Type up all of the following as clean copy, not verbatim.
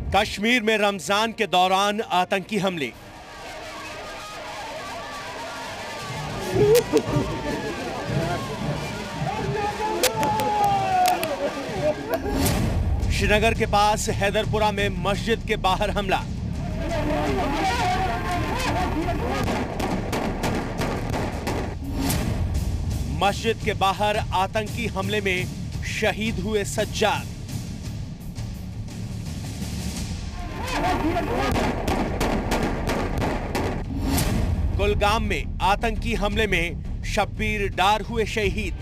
कश्मीर में रमजान के दौरान आतंकी हमले। श्रीनगर के पास हैदरपुरा में मस्जिद के बाहर हमला। मस्जिद के बाहर आतंकी हमले में शहीद हुए सज्जाद। कुलगाम में आतंकी हमले में शब्बीर डार हुए शहीद।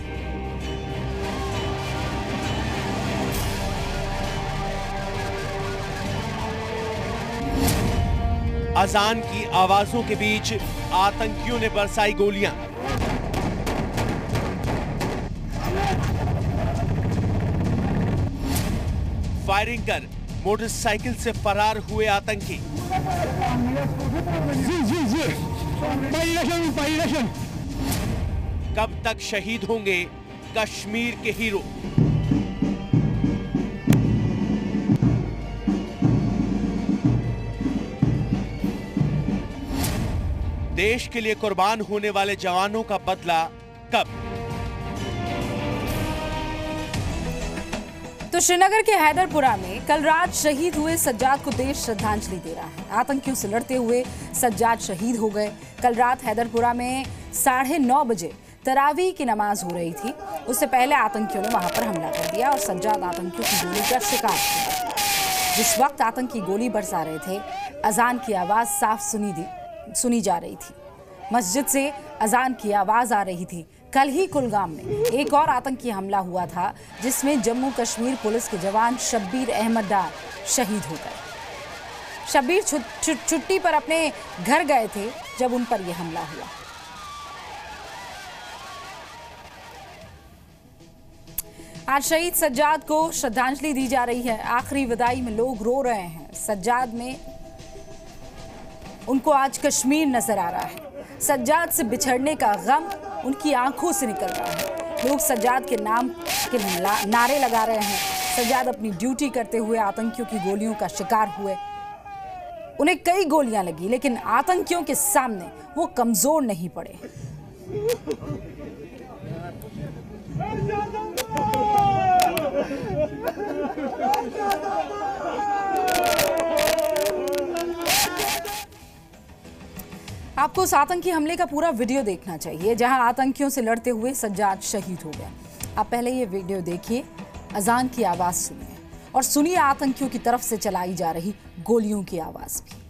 अजान की आवाजों के बीच आतंकियों ने बरसाई गोलियां। फायरिंग कर मोटरसाइकिल से फरार हुए आतंकी। कब तक शहीद होंगे कश्मीर के हीरो? देश के लिए कुर्बान होने वाले जवानों का बदला कब? तो श्रीनगर के हैदरपुरा में कल रात शहीद हुए सज्जाद को देश श्रद्धांजलि दे रहा है। आतंकियों से लड़ते हुए सज्जाद शहीद हो गए। कल रात हैदरपुरा में 9:30 बजे तरावी की नमाज हो रही थी। उससे पहले आतंकियों ने वहां पर हमला कर दिया और सज्जाद आतंकियों की गोली का शिकार हुआ। जिस वक्त आतंकी गोली बरसा रहे थे, अजान की आवाज साफ सुनी जा रही थी। मस्जिद से अजान की आवाज आ रही थी। कल ही कुलगाम में एक और आतंकी हमला हुआ था, जिसमें जम्मू कश्मीर पुलिस के जवान शब्बीर अहमद डार शहीद हो गए। शब्बीर छुट्टी पर अपने घर गए थे जब उन पर यह हमला हुआ। आज शहीद सज्जाद को श्रद्धांजलि दी जा रही है। आखिरी विदाई में लोग रो रहे हैं। सज्जाद में उनको आज कश्मीर नजर आ रहा है। सज्जाद से बिछड़ने का गम उनकी आंखों से निकल रहा है। लोग सज्जाद के नाम के नारे लगा रहे हैं। सज्जाद अपनी ड्यूटी करते हुए आतंकियों की गोलियों का शिकार हुए। उन्हें कई गोलियां लगी, लेकिन आतंकियों के सामने वो कमजोर नहीं पड़े। आपको उस आतंकी हमले का पूरा वीडियो देखना चाहिए, जहां आतंकियों से लड़ते हुए सज्जाद शहीद हो गया। आप पहले ये वीडियो देखिए, अजान की आवाज सुनिए और सुनिए आतंकियों की तरफ से चलाई जा रही गोलियों की आवाज भी।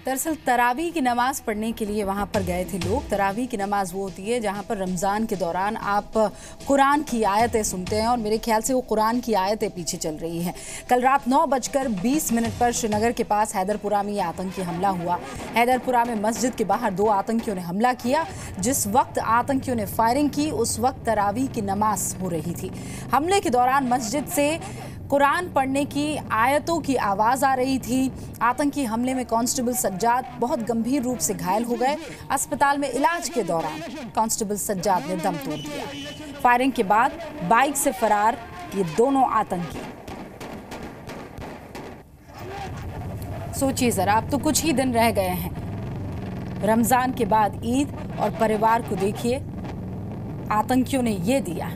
दरअसल तरावी की नमाज पढ़ने के लिए वहां पर गए थे लोग। तरावी की नमाज वो होती है जहां पर रमज़ान के दौरान आप कुरान की आयतें सुनते हैं, और मेरे ख्याल से वो कुरान की आयतें पीछे चल रही हैं। कल रात 9:20 पर श्रीनगर के पास हैदरपुरा में ये आतंकी हमला हुआ। हैदरपुरा में मस्जिद के बाहर 2 आतंकियों ने हमला किया। जिस वक्त आतंकियों ने फायरिंग की, उस वक्त तरावी की नमाज हो रही थी। हमले के दौरान मस्जिद से कुरान पढ़ने की आयतों की आवाज़ आ रही थी। आतंकी हमले में कांस्टेबल सज्जाद बहुत गंभीर रूप से घायल हो गए। अस्पताल में इलाज के दौरान कांस्टेबल सज्जाद ने दम तोड़ दिया। फायरिंग के बाद बाइक से फरार ये दोनों आतंकी। सोचिए जरा, अब तो कुछ ही दिन रह गए हैं। रमज़ान के बाद ईद, और परिवार को देखिए, आतंकियों ने ये दिया।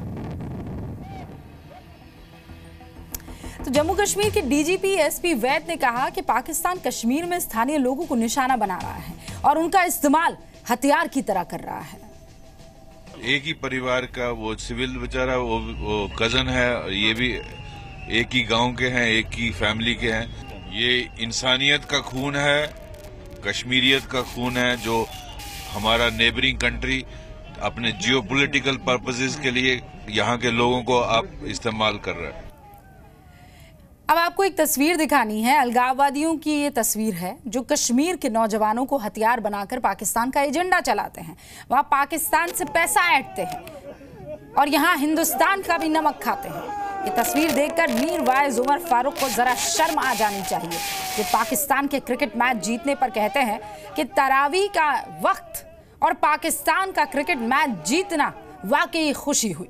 तो जम्मू कश्मीर के डीजीपी एसपी वैद ने कहा कि पाकिस्तान कश्मीर में स्थानीय लोगों को निशाना बना रहा है और उनका इस्तेमाल हथियार की तरह कर रहा है। एक ही परिवार का, वो सिविल बेचारा, वो कजन है, ये भी एक ही गांव के हैं, एक ही फैमिली के हैं। ये इंसानियत का खून है, कश्मीरियत का खून है, जो हमारा नेबरिंग कंट्री अपने जियोपॉलिटिकल पर्पसेस के लिए यहाँ के लोगों को आप इस्तेमाल कर रहे हैं। अब आपको एक तस्वीर दिखानी है, अलगाववादियों की ये तस्वीर है जो कश्मीर के नौजवानों को हथियार बनाकर पाकिस्तान का एजेंडा चलाते हैं। वहां पाकिस्तान से पैसा ऐंठते हैं और यहाँ हिंदुस्तान का भी नमक खाते हैं। ये तस्वीर देखकर मीर वाइज उमर फारूक को जरा शर्म आ जानी चाहिए, जो पाकिस्तान के क्रिकेट मैच जीतने पर कहते हैं कि तरावी का वक्त और पाकिस्तान का क्रिकेट मैच जीतना वाकई खुशी हुई।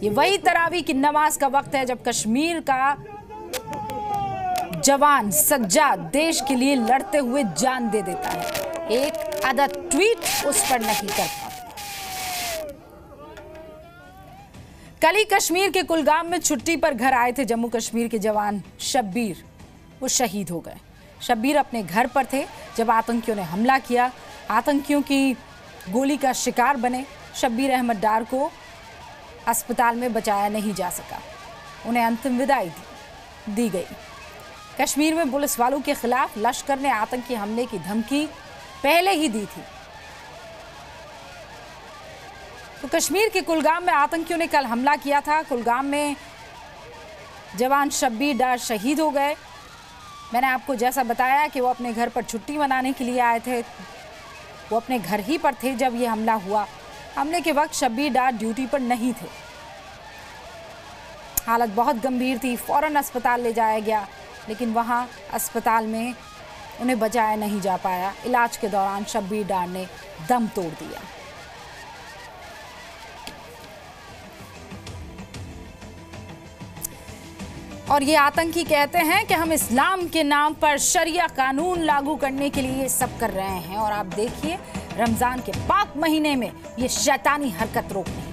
ये वही तरावी की नमाज का वक्त है जब कश्मीर का जवान सज्जाद देश के लिए लड़ते हुए जान दे देता है। एक आधा ट्वीट उस पर नहीं कर पाता। कल ही कश्मीर के कुलगाम में छुट्टी पर घर आए थे जम्मू कश्मीर के जवान शब्बीर, वो शहीद हो गए। शब्बीर अपने घर पर थे जब आतंकियों ने हमला किया, आतंकियों की गोली का शिकार बने। शब्बीर अहमद डार को अस्पताल में बचाया नहीं जा सका, उन्हें अंतिम विदाई दी गई। कश्मीर में पुलिस वालों के खिलाफ लश्कर ने आतंकी हमले की धमकी पहले ही दी थी। तो कश्मीर के कुलगाम में आतंकियों ने कल हमला किया था। कुलगाम में जवान शब्बीर डार शहीद हो गए। मैंने आपको जैसा बताया कि वो अपने घर पर छुट्टी मनाने के लिए आए थे, वो अपने घर ही पर थे जब ये हमला हुआ। हमले के वक्त शब्बीर डार ड्यूटी पर नहीं थे, हालत बहुत गंभीर थी। फौरन अस्पताल ले जाया गया, लेकिन वहां अस्पताल में उन्हें बचाया नहीं जा पाया। इलाज के दौरान शब्बीर डार ने दम तोड़ दिया। और ये आतंकी कहते हैं कि हम इस्लाम के नाम पर शरिया कानून लागू करने के लिए सब कर रहे हैं। और आप देखिए, रमजान के पाक महीने में ये शैतानी हरकत रोकने